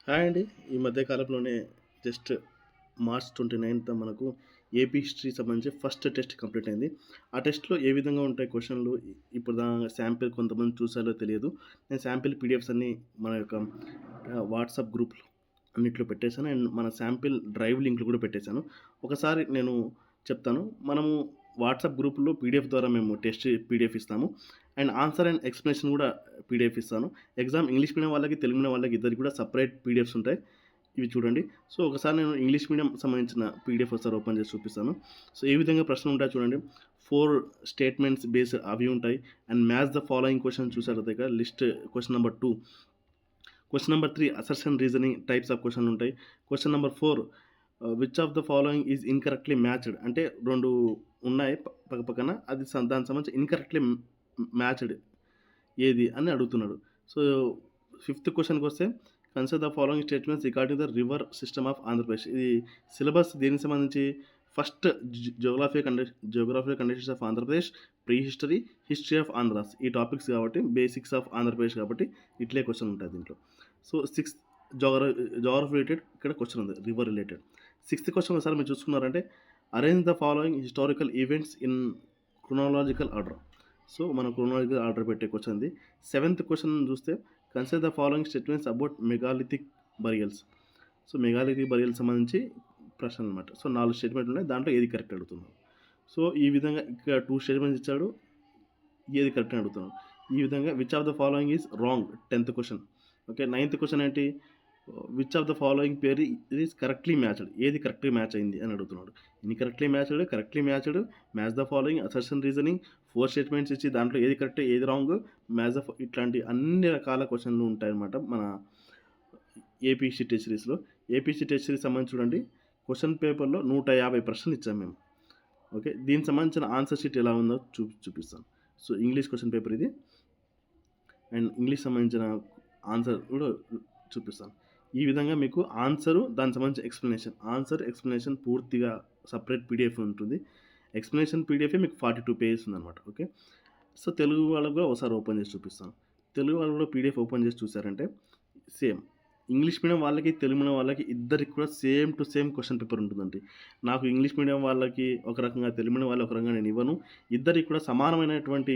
Hi అండి. ఈ మధ్య కాలంలోనే జస్ట్ మార్చ్ 29థ్ మనకు ఏపీ హిస్టరీ సంబంధించి ఫస్ట్ టెస్ట్ కంప్లీట్ అయింది. ఆ టెస్ట్‌లో ఏ విధంగా ఉంటాయి క్వెషన్‌లు ఇప్పుడు శాంపిల్ కొంతమంది చూసారో తెలియదు. నేను శాంపిల్ పీడిఎఫ్స్ అన్నీ మన యొక్క వాట్సాప్ గ్రూప్‌లో అన్నిట్లో పెట్టేసాను. అండ్ మన శాంపిల్ డ్రైవ్ లింక్‌లు కూడా పెట్టేసాను. ఒకసారి నేను చెప్తాను. మనము వాట్సాప్ గ్రూప్‌లో పీడిఎఫ్ ద్వారా మేము టెస్ట్ పీడిఎఫ్ ఇస్తాము. అండ్ ఆన్సర్ అండ్ ఎక్స్‌ప్లనేషన్ కూడా పీడిఎఫ్ ఇస్తాను. ఎగ్జామ్ ఇంగ్లీష్ మీడియం వాళ్ళకి, తెలుగు మీడియం వాళ్ళకి ఇద్దరికి కూడా సెపరేట్ పీడిఎఫ్స్ ఉంటాయి. ఇవి చూడండి. సో, ఒకసారి నేను ఇంగ్లీష్ మీడియం సంబంధించిన పీడిఎఫ్ ఒకసారి ఓపెన్ చేసి చూపిస్తాను. సో, ఏ విధంగా ప్రశ్నలు ఉంటాయో చూడండి. 4 స్టేట్మెంట్స్ బేస్ అవి ఉంటాయి. And match the following question చూసారు దగ్గర list question number 2. Question number 3 assertion reasoning types of question ఉంటాయి. Question number 4 which of the following is incorrectly matched అంటే 2 ఉన్నాయి పక్కపక్కన. అది దానికి సంబంధించి ఇన్‌కరెక్ట్‌లీ మ్యాచ్డ్ ఏది అని అడుగుతున్నాడు. సో, ఫిఫ్త్ క్వెషన్‌కొస్తే consider the following statements regarding the river system of Andhra Pradesh. ఇది సిలబస్ దేనికి సంబంధించి first geographical conditions of Andhra Pradesh, prehistory, history of Andhras ఈ టాపిక్స్ కాబట్టి బేసిక్స్ ఆఫ్ ఆంధ్రప్రదేశ్ కాబట్టి ఇట్లే క్వెషన్ ఉంటాయి దీంట్లో. సో, సిక్స్త్ జోగ్రఫీ రిలేటెడ్ ఇక్కడ క్వెషన్ ఉంది రివర్ రిలేటెడ్. సిక్స్త్ క్వెషన్ ఒకసారి మీరు చూసుకున్నారంటే arrange the following historical events in chronological order. So, మనం క్రోనాలజికల్ ఆర్డర్ పెట్టే క్వెషన్ ఇది. సెవెంత్ క్వెషన్ చూస్తే consider the following statements about megalithic burials. So, megalithic burials సంబంధించి ప్రశ్నలు అనమాట. సో, 4 స్టేట్మెంట్లు ఉన్నాయి. దాంట్లో ఏది కరెక్ట్ అడుగుతున్నాడు. సో, ఈ విధంగా ఇక్కడ 2 స్టేట్మెంట్స్ ఇచ్చాడు. ఏది కరెక్ట్ అని అడుగుతున్నాడు. ఈ విధంగా which of the following is wrong 10థ్ క్వెషన్. ఓకే. 9థ్ క్వెషన్ ఏంటి? Which of the following pair is correctly matched. ఏది కరెక్ట్‌గా మ్యాచ్ అయింది అని అడుగుతున్నాడు. Incorrectly matched, correctly matched, match the following, assertion reasoning, 4 statements ఇచ్చి దాంట్లో ఏది కరెక్ట్, ఏది రాంగ్, మ్యాచ్ ద ఇట్లాంటి అన్ని రకాల క్వెషన్‌లు ఉంటాయన్నమాట మన ఏపీసీ టెస్ట్ సిరీస్‌లో. ఏపీసీ టెస్ట్ సిరీస్ సంబంధించి చూడండి. క్వెషన్ పేపర్‌లో 150 ప్రశ్నలు ఇచ్చాము మేము. ఓకే. దీనికి సంబంధించిన ఆన్సర్ షీట్ ఎలా ఉందో చూపిస్తాను. సో, ఇంగ్లీష్ క్వెషన్ పేపర్ ఇది. అండ్ ఇంగ్లీష్ సంబంధించిన ఆన్సర్ కూడా చూపిస్తాను. ఈ విధంగా మీకు ఆన్సరు, దానికి సంబంధించిన ఎక్స్‌ప్లనేషన్ పూర్తిగా సెపరేట్ పీడిఎఫ్ ఉంటుంది. ఎక్స్‌ప్లనేషన్ పీడిఎఫే మీకు 42 పేజెస్ ఉందన్నమాట. ఓకే. సో, తెలుగు వాళ్ళకి కూడా ఒకసారి ఓపెన్ చేసి చూపిస్తాను. తెలుగు వాళ్ళు కూడా పీడిఎఫ్ ఓపెన్ చేసి చూసారంటే సేమ్ ఇంగ్లీష్ మీడియం వాళ్ళకి, తెలుగు మీడియం వాళ్ళకి ఇద్దరికి కూడా same to same question paper ఉంటుందండి. నాకు ఇంగ్లీష్ మీడియం వాళ్ళకి ఒక రకంగా, తెలుగు మీడియం వాళ్ళకి ఒక రకంగా నేను ఇవ్వను. ఇద్దరికి కూడా సమానమైనటువంటి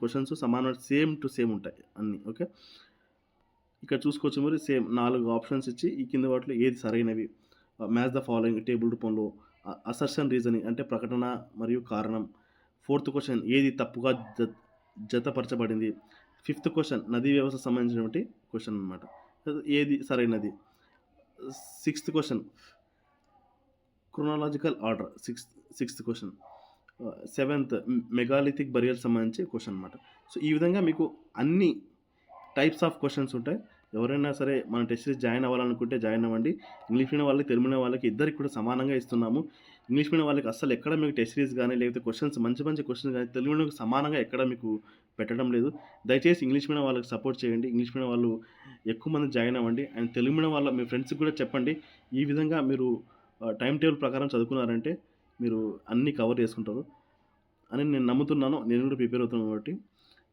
క్వెషన్స్ సమానమైన సేమ్ టు సేమ్ ఉంటాయి అన్నీ. ఓకే. ఇక్కడ చూసుకోవచ్చు మరి సేమ్ 4 ఆప్షన్స్ ఇచ్చి ఈ కింద వాటిలో ఏది సరైనవి. మ్యాచ్ ద ఫాలోయింగ్ టేబుల్ రూపంలో. అసర్షన్ రీజనింగ్ అంటే ప్రకటన మరియు కారణం. ఫోర్త్ క్వెషన్ ఏది తప్పుగా జతపరచబడింది. ఫిఫ్త్ క్వెషన్ నదీ వ్యవస్థకు సంబంధించినటువంటి క్వెషన్ అనమాట. ఏది సరైనది. Sixth question chronological order sixth question. Seventh megalithic burial సంబంధించి క్వెషన్ అనమాట. సో, ఈ విధంగా మీకు అన్ని టైప్స్ ఆఫ్ క్వెషన్స్ ఉంటాయి. ఎవరైనా సరే మన టెస్ట్ సిరీస్ జాయిన్ అవ్వాలనుకుంటే జాయిన్ అవ్వండి. ఇంగ్లీష్ మీడియం వాళ్ళకి, తెలుగు మీడియం వాళ్ళకి ఇద్దరికి కూడా సమానంగా ఇస్తున్నాము. ఇంగ్లీష్ మీడియం వాళ్ళకి అస్సలు ఎక్కడ మీకు టెస్ట్ సిరీస్ గానీ, లేకపోతే క్వెషన్స్ మంచి మంచి క్వెషన్స్ గానీ, తెలుగు మీడియంకి సమానంగా ఎక్కడ మీకు పెట్టడం లేదు. దయచేసి ఇంగ్లీష్ మీడియం వాళ్ళకి సపోర్ట్ చేయండి. ఇంగ్లీష్ మీడియం వాళ్ళు ఎక్కువ మంది జాయిన్ అవ్వండి. అండ్ తెలుగు మీడియం వాళ్ళ మీ ఫ్రెండ్స్‌కి కూడా చెప్పండి. ఈ విధంగా మీరు టైమ్ టేబుల్ ప్రకారం చదువుకున్నారంటే మీరు అన్నీ కవర్ చేసుకుంటారు అని నేను నమ్ముతున్నాను. నేను కూడా ప్రిపేర్ అవుతున్నాను కాబట్టి.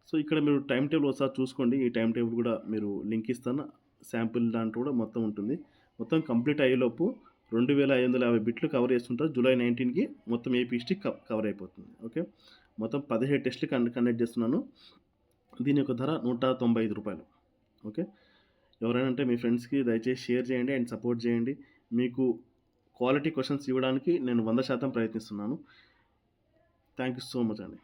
సో, ఇక్కడ మీరు టైమ్ టేబుల్ ఒకసారి చూసుకోండి. ఈ టైమ్ టేబుల్ కూడా మీరు లింక్ ఇస్తాను. శాంపిల్ దాంట్లో కూడా మొత్తం ఉంటుంది. మొత్తం కంప్లీట్ అయ్యేలోపు 2550 బిట్లు కవర్ చేసుకుంటారు. జూలై 19కి మొత్తం ఏపీ హిస్టరీ కవర్ అయిపోతుంది. ఓకే. మొత్తం 17 టెస్టులు కండక్ట్ చేస్తున్నాను. దీని యొక్క ధర రూ. 195. ఓకే. ఎవరైనా అంటే మీ ఫ్రెండ్స్‌కి దయచేసి షేర్ చేయండి అండ్ సపోర్ట్ చేయండి. మీకు క్వాలిటీ క్వెషన్స్ ఇవ్వడానికి నేను 100% ప్రయత్నిస్తున్నాను. థ్యాంక్ యూ సో మచ్ అండి.